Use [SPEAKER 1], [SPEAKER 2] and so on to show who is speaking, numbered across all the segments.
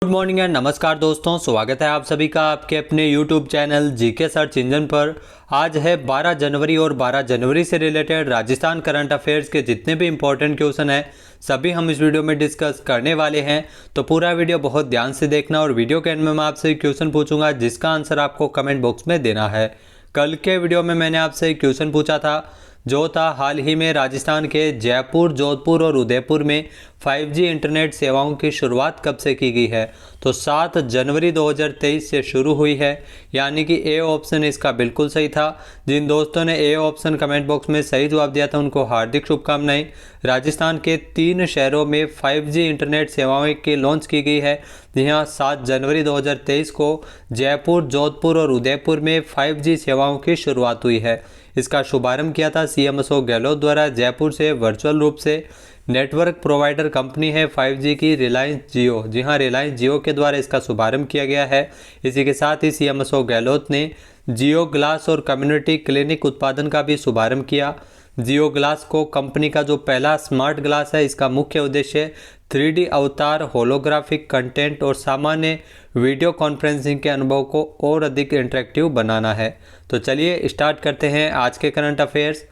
[SPEAKER 1] Good morning and नमस्कार दोस्तों, स्वागत है आप सभी का आपके अपने YouTube channel GK search engine पर। आज है 12 जनवरी और 12 जनवरी से रिलेटेड राजस्थान करंट अफेयर्स के जितने भी इंपॉर्टेंट क्वेश्चन हैं सभी हम इस वीडियो में डिस्कस करने वाले हैं। तो पूरा वीडियो बहुत ध्यान से देखना और वीडियो के एंड में मैं आपसे क्वेश्चन पूछूंगा जिसका आंसर आपको कमेंट बॉक्स में देना है। कल के वीडियो में मैंने आपसे क्वेश्चन पूछा था जो था हाल ही में राजस्थान के जयपुर, जोधपुर और उदयपुर में 5G इंटरनेट सेवाओं की शुरुआत कब से की गई है। तो 7 जनवरी 2023 से शुरू हुई है, यानी कि ए ऑप्शन इसका बिल्कुल सही था। जिन दोस्तों ने ए ऑप्शन कमेंट बॉक्स में सही जवाब दिया था उनको हार्दिक शुभकामनाएं। राजस्थान के 3 शहरों में 5G इंटरनेट सेवाएं की लॉन्च की गई है। यहाँ 7 जनवरी 2023 को जयपुर, जोधपुर और उदयपुर में 5G सेवाओं की शुरुआत हुई है। इसका शुभारंभ किया था सीएम अशोक गहलोत द्वारा जयपुर से वर्चुअल रूप से। नेटवर्क प्रोवाइडर कंपनी है 5G की रिलायंस जियो। जी हाँ, रिलायंस जियो के द्वारा इसका शुभारंभ किया गया है। इसी के साथ ही सीएम अशोक गहलोत ने जियो ग्लास और कम्युनिटी क्लिनिक उत्पादन का भी शुभारंभ किया। जियो ग्लास को कंपनी का जो पहला स्मार्ट ग्लास है, इसका मुख्य उद्देश्य 3D अवतार, होलोग्राफिक कंटेंट और सामान्य वीडियो कॉन्फ्रेंसिंग के अनुभव को और अधिक इंटरेक्टिव बनाना है। तो चलिए स्टार्ट करते हैं आज के करंट अफेयर्स।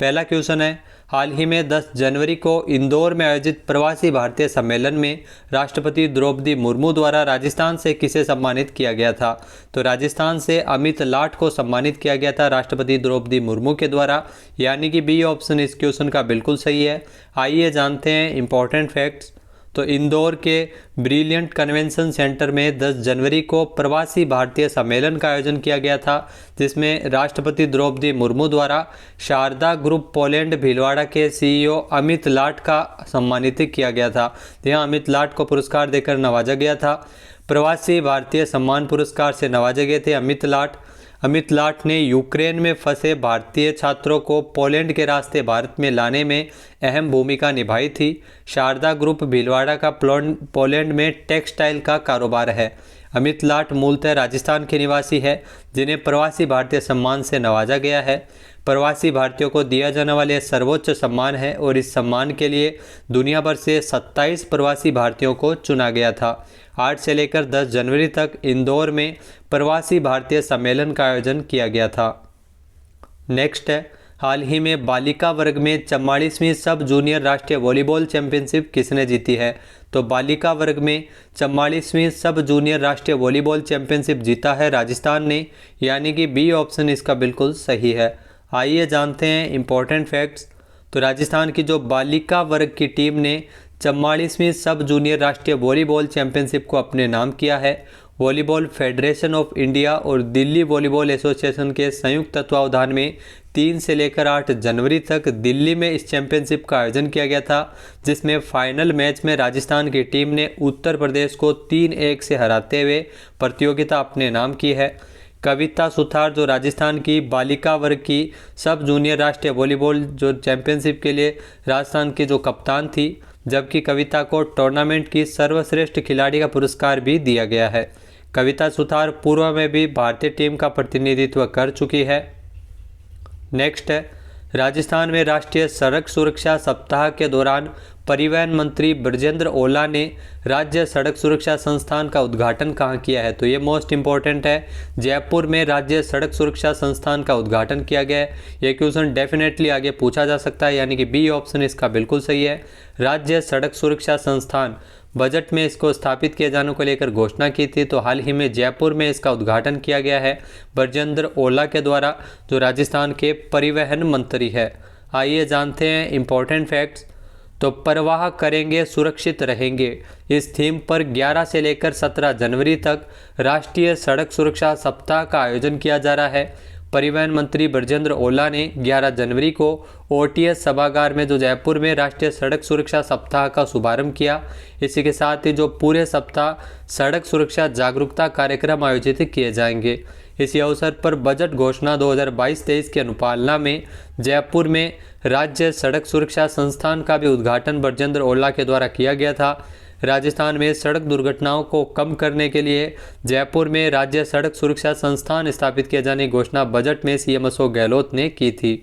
[SPEAKER 1] पहला क्वेश्चन है, हाल ही में 10 जनवरी को इंदौर में आयोजित प्रवासी भारतीय सम्मेलन में राष्ट्रपति द्रौपदी मुर्मू द्वारा राजस्थान से किसे सम्मानित किया गया था। तो राजस्थान से अमित लाट को सम्मानित किया गया था राष्ट्रपति द्रौपदी मुर्मू के द्वारा, यानी कि बी ऑप्शन इस क्वेश्चन का बिल्कुल सही है। आइए जानते हैं इंपॉर्टेंट फैक्ट्स। तो इंदौर के ब्रिलियंट कन्वेंशन सेंटर में 10 जनवरी को प्रवासी भारतीय सम्मेलन का आयोजन किया गया था, जिसमें राष्ट्रपति द्रौपदी मुर्मू द्वारा शारदा ग्रुप पोलैंड भीलवाड़ा के सीईओ अमित लाट का सम्मानित किया गया था। यहाँ अमित लाट को पुरस्कार देकर नवाजा गया था। प्रवासी भारतीय सम्मान पुरस्कार से नवाजे गए थे अमित लाट ने यूक्रेन में फंसे भारतीय छात्रों को पोलैंड के रास्ते भारत में लाने में अहम भूमिका निभाई थी। शारदा ग्रुप भीलवाड़ा का पोलैंड में टेक्सटाइल का कारोबार है। अमित लाट मूलतः राजस्थान के निवासी है, जिन्हें प्रवासी भारतीय सम्मान से नवाजा गया है। प्रवासी भारतीयों को दिया जाने वाले सर्वोच्च सम्मान है और इस सम्मान के लिए दुनिया भर से 27 प्रवासी भारतीयों को चुना गया था। 8 से लेकर 10 जनवरी तक इंदौर में प्रवासी भारतीय सम्मेलन का आयोजन किया गया था। नेक्स्ट है, हाल ही में बालिका वर्ग में 44वीं सब जूनियर राष्ट्रीय वॉलीबॉल चैंपियनशिप किसने जीती है। तो बालिका वर्ग में 44वीं सब जूनियर राष्ट्रीय वॉलीबॉल चैंपियनशिप जीता है राजस्थान ने, यानी कि बी ऑप्शन इसका बिल्कुल सही है। आइए जानते हैं इंपॉर्टेंट फैक्ट्स। तो राजस्थान की जो बालिका वर्ग की टीम ने 44वीं सब जूनियर राष्ट्रीय वॉलीबॉल चैंपियनशिप को अपने नाम किया है। वॉलीबॉल फेडरेशन ऑफ इंडिया और दिल्ली वॉलीबॉल एसोसिएशन के संयुक्त तत्वावधान में 3 से लेकर 8 जनवरी तक दिल्ली में इस चैंपियनशिप का आयोजन किया गया था, जिसमें फाइनल मैच में राजस्थान की टीम ने उत्तर प्रदेश को 3-1 से हराते हुए प्रतियोगिता अपने नाम की है। कविता सुथार जो राजस्थान की बालिका वर्ग की सब जूनियर राष्ट्रीय वॉलीबॉल जो चैंपियनशिप के लिए राजस्थान की जो कप्तान थी, जबकि कविता को टूर्नामेंट की सर्वश्रेष्ठ खिलाड़ी का पुरस्कार भी दिया गया है। कविता सुथार पूर्व में भी भारतीय टीम का प्रतिनिधित्व कर चुकी है। नेक्स्ट है, राजस्थान में राष्ट्रीय सड़क सुरक्षा सप्ताह के दौरान परिवहन मंत्री ब्रजेंद्र ओला ने राज्य सड़क सुरक्षा संस्थान का उद्घाटन कहाँ किया है। तो ये मोस्ट इंपॉर्टेंट है, जयपुर में राज्य सड़क सुरक्षा संस्थान का उद्घाटन किया गया है। ये क्वेश्चन डेफिनेटली आगे पूछा जा सकता है, यानी कि बी ऑप्शन इसका बिल्कुल सही है। राज्य सड़क सुरक्षा संस्थान बजट में इसको स्थापित किए जाने को लेकर घोषणा की थी, तो हाल ही में जयपुर में इसका उद्घाटन किया गया है ब्रजेंद्र ओला के द्वारा, जो राजस्थान के परिवहन मंत्री है। आइए जानते हैं इंपॉर्टेंट फैक्ट्स। तो परवाह करेंगे सुरक्षित रहेंगे, इस थीम पर 11 से लेकर 17 जनवरी तक राष्ट्रीय सड़क सुरक्षा सप्ताह का आयोजन किया जा रहा है। परिवहन मंत्री ब्रजेंद्र ओला ने 11 जनवरी को OTS सभागार में जो जयपुर में राष्ट्रीय सड़क सुरक्षा सप्ताह का शुभारंभ किया। इसी के साथ ही जो पूरे सप्ताह सड़क सुरक्षा जागरूकता कार्यक्रम आयोजित किए जाएंगे। इसी अवसर पर बजट घोषणा 2022-23 की अनुपालना में जयपुर में राज्य सड़क सुरक्षा संस्थान का भी उद्घाटन ब्रजेंद्र ओला के द्वारा किया गया था। राजस्थान में सड़क दुर्घटनाओं को कम करने के लिए जयपुर में राज्य सड़क सुरक्षा संस्थान स्थापित किए जाने की घोषणा बजट में सीएम अशोक गहलोत ने की थी।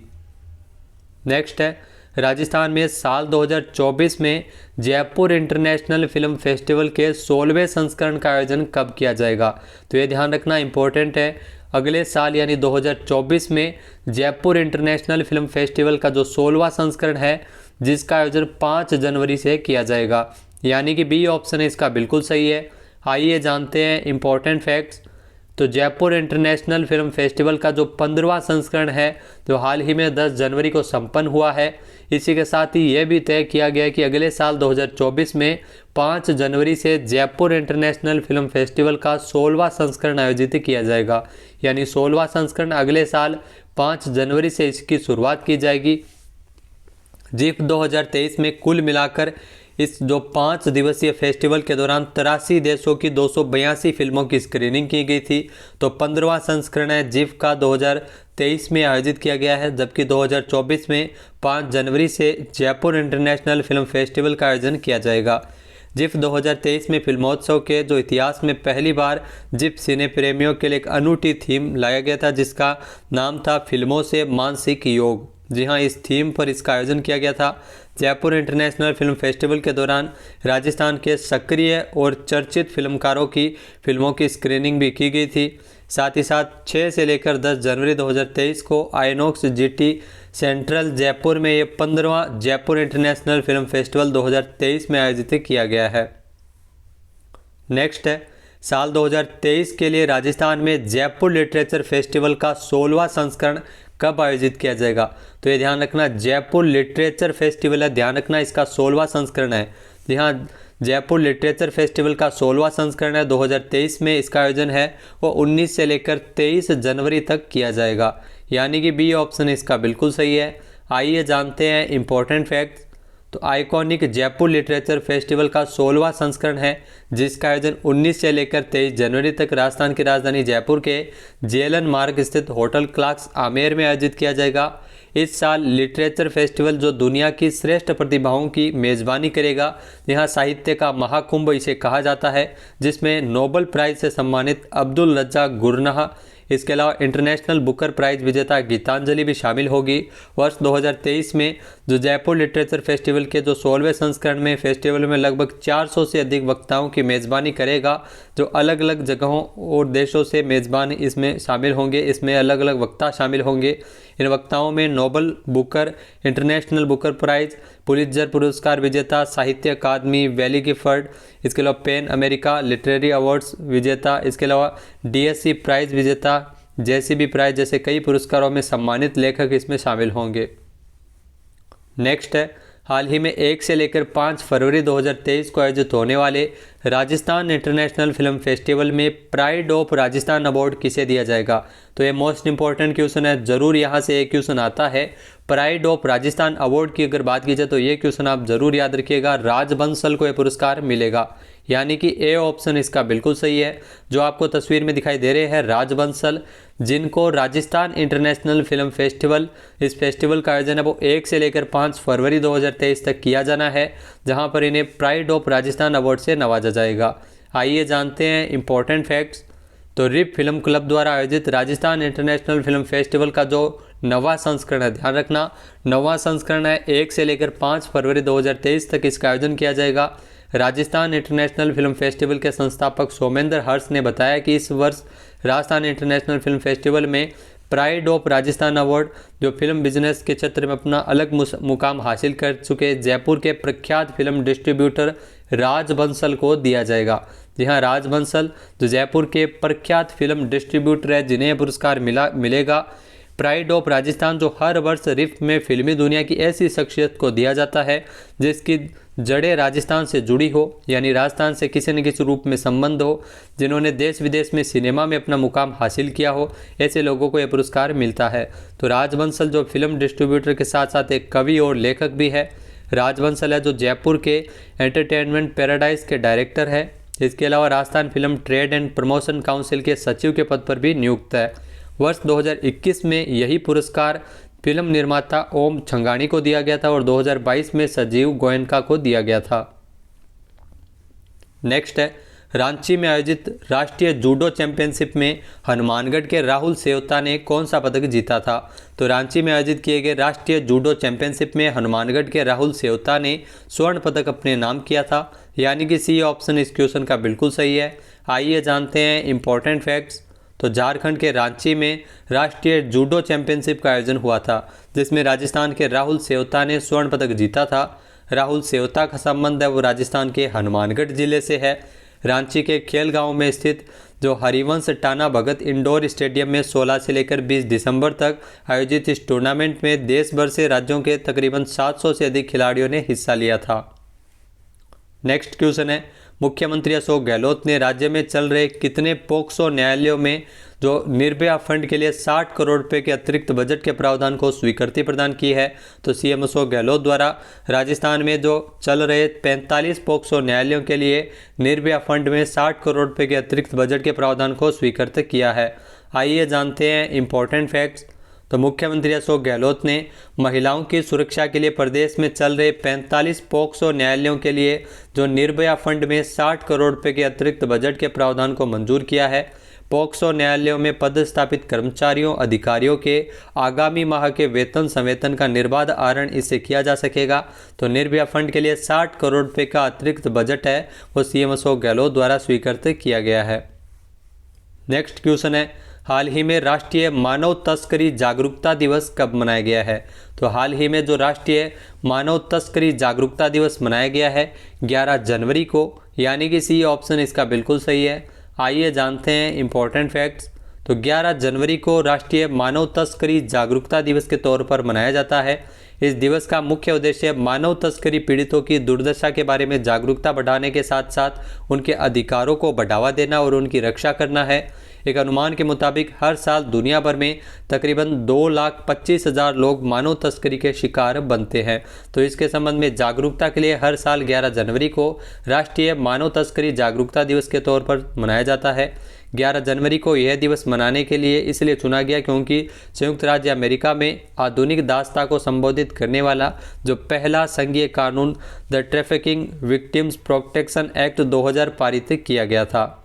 [SPEAKER 1] नेक्स्ट है, राजस्थान में साल 2024 में जयपुर इंटरनेशनल फिल्म फेस्टिवल के 16वें संस्करण का आयोजन कब किया जाएगा? तो ये ध्यान रखना इम्पोर्टेंट है। अगले साल यानी 2024 में जयपुर इंटरनेशनल फिल्म फेस्टिवल का जो 16वां संस्करण है जिसका आयोजन 5 जनवरी से किया जाएगा, यानी कि बी ऑप्शन है इसका बिल्कुल सही है। आइए जानते हैं इम्पोर्टेंट फैक्ट्स। तो जयपुर इंटरनेशनल फिल्म फेस्टिवल का जो 15वां संस्करण है जो हाल ही में 10 जनवरी को संपन्न हुआ है, इसी के साथ ही ये भी तय किया गया है कि अगले साल 2024 में 5 जनवरी से जयपुर इंटरनेशनल फिल्म फेस्टिवल का 16वां संस्करण आयोजित किया जाएगा, यानी 16वां संस्करण अगले साल 5 जनवरी से इसकी शुरुआत की जाएगी। जिफ 2023 में कुल मिलाकर इस जो 5 दिवसीय फेस्टिवल के दौरान 83 देशों की 282 फिल्मों की स्क्रीनिंग की गई थी। तो 15वां संस्करण है जिफ का 2023 में आयोजित किया गया है, जबकि 2024 में 5 जनवरी से जयपुर इंटरनेशनल फिल्म फेस्टिवल का आयोजन किया जाएगा। जिफ 2023 में फिल्मोत्सव के जो इतिहास में पहली बार जिफ सिने प्रेमियों के लिए एक अनूठी थीम लाया गया था जिसका नाम था फिल्मों से मानसिक योग। जी हाँ, इस थीम पर इसका आयोजन किया गया था। जयपुर इंटरनेशनल फिल्म फेस्टिवल के दौरान राजस्थान के सक्रिय और चर्चित फिल्मकारों की फिल्मों की स्क्रीनिंग भी की गई थी। साथ ही साथ 6 से लेकर 10 जनवरी 2023 को आइनॉक्स जीटी सेंट्रल जयपुर में ये 15वां जयपुर इंटरनेशनल फिल्म फेस्टिवल 2023 में आयोजित किया गया है। नेक्स्ट है साल 2023 के लिए राजस्थान में जयपुर लिटरेचर फेस्टिवल का 16वां संस्करण कब आयोजित किया जाएगा? तो ये ध्यान रखना, जयपुर लिटरेचर फेस्टिवल है, ध्यान रखना इसका 16वां संस्करण है। जी हाँ, जयपुर लिटरेचर फेस्टिवल का 16वां संस्करण है। 2023 में इसका आयोजन है वो 19 से लेकर 23 जनवरी तक किया जाएगा, यानी कि बी ऑप्शन इसका बिल्कुल सही है। आइए जानते हैं इम्पोर्टेंट फैक्ट्स। तो आइकॉनिक जयपुर लिटरेचर फेस्टिवल का 16वां संस्करण है जिसका आयोजन 19 से लेकर 23 जनवरी तक राजस्थान की राजधानी जयपुर के जेएलएन मार्ग स्थित होटल क्लार्क्स आमेर में आयोजित किया जाएगा। इस साल लिटरेचर फेस्टिवल जो दुनिया की श्रेष्ठ प्रतिभाओं की मेज़बानी करेगा। यहाँ साहित्य का महाकुंभ इसे कहा जाता है, जिसमें नोबेल प्राइज से सम्मानित अब्दुल रज्जाक गुरनाह, इसके अलावा इंटरनेशनल बुकर प्राइज विजेता गीतांजलि भी शामिल होगी। वर्ष 2023 में जो जयपुर लिटरेचर फेस्टिवल के जो 16वें संस्करण में फेस्टिवल में लगभग 400 से अधिक वक्ताओं की मेज़बानी करेगा, जो अलग अलग जगहों और देशों से मेज़बान इसमें शामिल होंगे। इसमें अलग अलग वक्ता शामिल होंगे। इन वक्ताओं में Nobel Booker, international Booker prize, Pulitzer पुरस्कार विजेता, साहित्य अकादमी, वैली गिफ्ट, इसके अलावा पेन अमेरिका लिटरेरी अवार्ड्स विजेता, इसके अलावा डीएससी प्राइज विजेता, जेसीबी प्राइज जैसे कई पुरस्कारों में सम्मानित लेखक इसमें शामिल होंगे। नेक्स्ट है हाल ही में 1 से लेकर 5 फरवरी 2023 को आयोजित होने वाले राजस्थान इंटरनेशनल फिल्म फेस्टिवल में प्राइड ऑफ राजस्थान अवार्ड किसे दिया जाएगा? तो ये मोस्ट इंपॉर्टेंट क्वेश्चन है, ज़रूर यहाँ से एक क्वेश्चन आता है। प्राइड ऑफ राजस्थान अवार्ड की अगर बात की जाए तो ये क्वेश्चन आप ज़रूर याद रखिएगा, राज बंसल को यह पुरस्कार मिलेगा, यानी कि ए ऑप्शन इसका बिल्कुल सही है। जो आपको तस्वीर में दिखाई दे रहे हैं राज बंसल, जिनको राजस्थान इंटरनेशनल फिल्म फेस्टिवल, इस फेस्टिवल का आयोजन है वो 1 से लेकर 5 फरवरी 2023 तक किया जाना है, जहां पर इन्हें प्राइड ऑफ राजस्थान अवार्ड से नवाजा जाएगा। आइए जानते हैं इम्पोर्टेंट फैक्ट्स। तो रिप फिल्म क्लब द्वारा आयोजित राजस्थान इंटरनेशनल फिल्म फेस्टिवल का जो 9वां संस्करण है, ध्यान रखना 9वां संस्करण है, 1 से लेकर 5 फरवरी 2023 तक इसका आयोजन किया जाएगा। राजस्थान इंटरनेशनल फिल्म फेस्टिवल के संस्थापक सोमेंद्र हर्ष ने बताया कि इस वर्ष राजस्थान इंटरनेशनल फिल्म फेस्टिवल में प्राइड ऑफ राजस्थान अवार्ड जो फिल्म बिजनेस के क्षेत्र में अपना अलग मुकाम हासिल कर चुके जयपुर के प्रख्यात फिल्म डिस्ट्रीब्यूटर राज बंसल को दिया जाएगा। जी हाँ, राज बंसल जो जयपुर के प्रख्यात फिल्म डिस्ट्रीब्यूटर है, जिन्हें पुरस्कार मिलेगा। प्राइड ऑफ राजस्थान जो हर वर्ष रिफ्ट में फिल्मी दुनिया की ऐसी शख्सियत को दिया जाता है जिसकी जड़ें राजस्थान से जुड़ी हो, यानी राजस्थान से किसी न किसी रूप में संबंध हो, जिन्होंने देश विदेश में सिनेमा में अपना मुकाम हासिल किया हो, ऐसे लोगों को यह पुरस्कार मिलता है। तो राज बंसल जो फिल्म डिस्ट्रीब्यूटर के साथ साथ एक कवि और लेखक भी है। राज बंसल है जो जयपुर के एंटरटेनमेंट पैराडाइज के डायरेक्टर है। इसके अलावा Rajasthan film trade and promotion council के सचिव के पद पर भी नियुक्त है। वर्ष 2021 में यही पुरस्कार फिल्म निर्माता ओम छंगानी को दिया गया था और 2022 में संजीव गोयनका को दिया गया था। नेक्स्ट है रांची में आयोजित राष्ट्रीय जूडो चैंपियनशिप में हनुमानगढ़ के राहुल सेवता ने कौन सा पदक जीता था? तो रांची में आयोजित किए गए राष्ट्रीय जूडो चैंपियनशिप में हनुमानगढ़ के राहुल सेवता ने स्वर्ण पदक अपने नाम किया था, यानी कि सी ऑप्शन इस क्वेश्चन का बिल्कुल सही है। आइए जानते हैं इंपॉर्टेंट फैक्ट्स। तो झारखंड के रांची में राष्ट्रीय जूडो चैंपियनशिप का आयोजन हुआ था, जिसमें राजस्थान के राहुल सेवता ने स्वर्ण पदक जीता था। राहुल सेवता का संबंध है वो राजस्थान के हनुमानगढ़ जिले से है। रांची के खेल गांव में स्थित जो हरिवंश टाना भगत इंडोर स्टेडियम में 16 से लेकर 20 दिसंबर तक आयोजित इस टूर्नामेंट में देश भर से राज्यों के तकरीबन 700 से अधिक खिलाड़ियों ने हिस्सा लिया था। नेक्स्ट क्वेश्चन है, मुख्यमंत्री अशोक गहलोत ने राज्य में चल रहे कितने पोक्सो न्यायालयों में जो निर्भया फंड के लिए 60 करोड़ रुपए के अतिरिक्त बजट के प्रावधान को स्वीकृति प्रदान की है? तो सीएम अशोक गहलोत द्वारा राजस्थान में जो चल रहे 45 पोक्सो न्यायालयों के लिए निर्भया फंड में 60 करोड़ रुपए के अतिरिक्त बजट के प्रावधान को स्वीकृत किया है। आइए जानते हैं इंपॉर्टेंट फैक्ट्स। तो मुख्यमंत्री अशोक गहलोत ने महिलाओं की सुरक्षा के लिए प्रदेश में चल रहे 45 पोक्सो न्यायालयों के लिए जो निर्भया फंड में 60 करोड़ रुपए के अतिरिक्त बजट के प्रावधान को मंजूर किया है। पोक्सो न्यायालयों में पदस्थापित कर्मचारियों अधिकारियों के आगामी माह के वेतन संवेतन का निर्बाध आहरण इससे किया जा सकेगा। तो निर्भया फंड के लिए 60 करोड़ रुपए का अतिरिक्त बजट है वो सीएम अशोक गहलोत द्वारा स्वीकृत किया गया है। नेक्स्ट क्वेश्चन है, हाल ही में राष्ट्रीय मानव तस्करी जागरूकता दिवस कब मनाया गया है? तो हाल ही में जो राष्ट्रीय मानव तस्करी जागरूकता दिवस मनाया गया है 11 जनवरी को, यानी कि सी ऑप्शन इसका बिल्कुल सही है। आइए जानते हैं इंपॉर्टेंट फैक्ट्स। तो 11 जनवरी को राष्ट्रीय मानव तस्करी जागरूकता दिवस के तौर पर मनाया जाता है। इस दिवस का मुख्य उद्देश्य मानव तस्करी पीड़ितों की दुर्दशा के बारे में जागरूकता बढ़ाने के साथ साथ उनके अधिकारों को बढ़ावा देना और उनकी रक्षा करना है। एक अनुमान के मुताबिक हर साल दुनिया भर में तकरीबन 2,25,000 लोग मानव तस्करी के शिकार बनते हैं। तो इसके संबंध में जागरूकता के लिए हर साल 11 जनवरी को राष्ट्रीय मानव तस्करी जागरूकता दिवस के तौर पर मनाया जाता है। 11 जनवरी को यह दिवस मनाने के लिए इसलिए चुना गया क्योंकि संयुक्त राज्य अमेरिका में आधुनिक दास्ता को संबोधित करने वाला जो पहला संघीय कानून the trafficking victims protection act 2000 पारित किया गया था।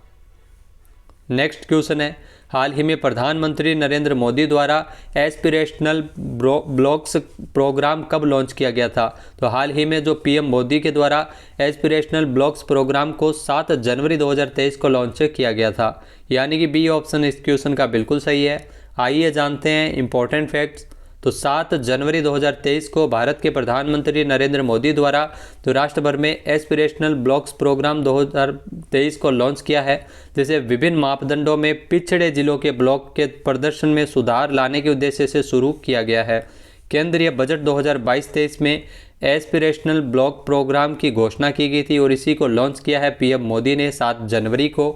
[SPEAKER 1] नेक्स्ट क्वेश्चन है, हाल ही में प्रधानमंत्री नरेंद्र मोदी द्वारा एस्पिरेशनल ब्लॉक्स प्रोग्राम कब लॉन्च किया गया था? तो हाल ही में जो पीएम मोदी के द्वारा एस्पिरेशनल ब्लॉक्स प्रोग्राम को 7 जनवरी 2023 को लॉन्च किया गया था, यानी कि बी ऑप्शन इस क्वेश्चन का बिल्कुल सही है। आइए जानते हैं इंपॉर्टेंट फैक्ट्स। तो 7 जनवरी 2023 को भारत के प्रधानमंत्री नरेंद्र मोदी द्वारा तो राष्ट्र भर में एस्पिरेशनल ब्लॉक्स प्रोग्राम 2023 को लॉन्च किया है, जिसे विभिन्न मापदंडों में पिछड़े जिलों के ब्लॉक के प्रदर्शन में सुधार लाने के उद्देश्य से शुरू किया गया है। केंद्रीय बजट 2022-23 में एस्पिरेशनल ब्लॉक प्रोग्राम की घोषणा की गई थी और इसी को लॉन्च किया है पीएम मोदी ने 7 जनवरी को।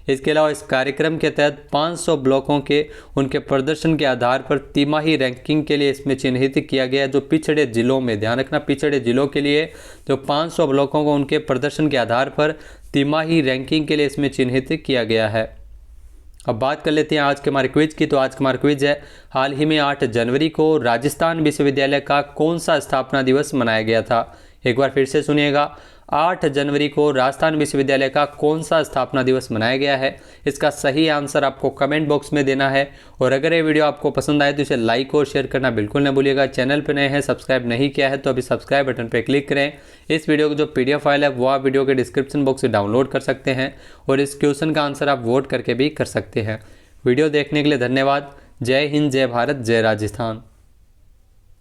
[SPEAKER 1] इसके अलावा इस कार्यक्रम के तहत 500 ब्लॉकों के उनके प्रदर्शन के आधार पर तिमाही रैंकिंग के लिए इसमें चिन्हित किया गया, जो पिछड़े जिलों में, ध्यान रखना, पिछड़े जिलों के लिए जो 500 ब्लॉकों को उनके प्रदर्शन के आधार पर तिमाही रैंकिंग के लिए इसमें चिन्हित किया गया है। अब बात कर लेते हैं आज के हमारे क्विज की। तो आज का हमारा क्विज है, हाल ही में 8 जनवरी को राजस्थान विश्वविद्यालय का कौन सा स्थापना दिवस मनाया गया था? एक बार फिर से सुनिएगा, 8 जनवरी को राजस्थान विश्वविद्यालय का कौन सा स्थापना दिवस मनाया गया है? इसका सही आंसर आपको कमेंट बॉक्स में देना है। और अगर ये वीडियो आपको पसंद आए तो इसे लाइक और शेयर करना बिल्कुल न भूलिएगा। चैनल पर नए हैं, सब्सक्राइब नहीं किया है तो अभी सब्सक्राइब बटन पर क्लिक करें। इस वीडियो की जो PDF फाइल है वो आप वीडियो के डिस्क्रिप्शन बॉक्स से डाउनलोड कर सकते हैं और इस क्वेश्चन का आंसर आप वोट करके भी कर सकते हैं। वीडियो देखने के लिए धन्यवाद। जय हिंद, जय भारत, जय राजस्थान।